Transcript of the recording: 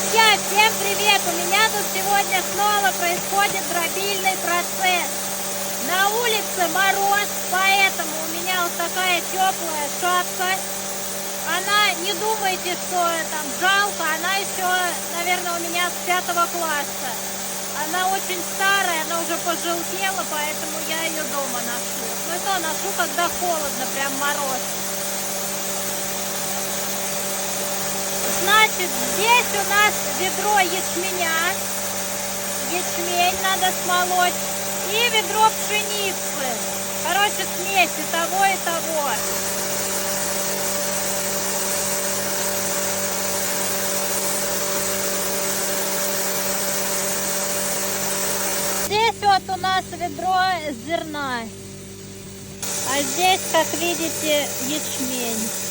Друзья, всем привет! У меня тут сегодня снова происходит дробильный процесс. На улице мороз, поэтому у меня вот такая теплая шапка. Она, не думайте, что там жалко, она еще, наверное, у меня с 5 класса. Она очень старая, она уже пожелтела, поэтому я ее дома ношу. Ну и то ношу, когда холодно, прям мороз. Значит, здесь у нас ведро ячменя. Ячмень надо смолоть. И ведро пшеницы. Короче, смесь и того, и того. Здесь вот у нас ведро зерна. А здесь, как видите, ячмень.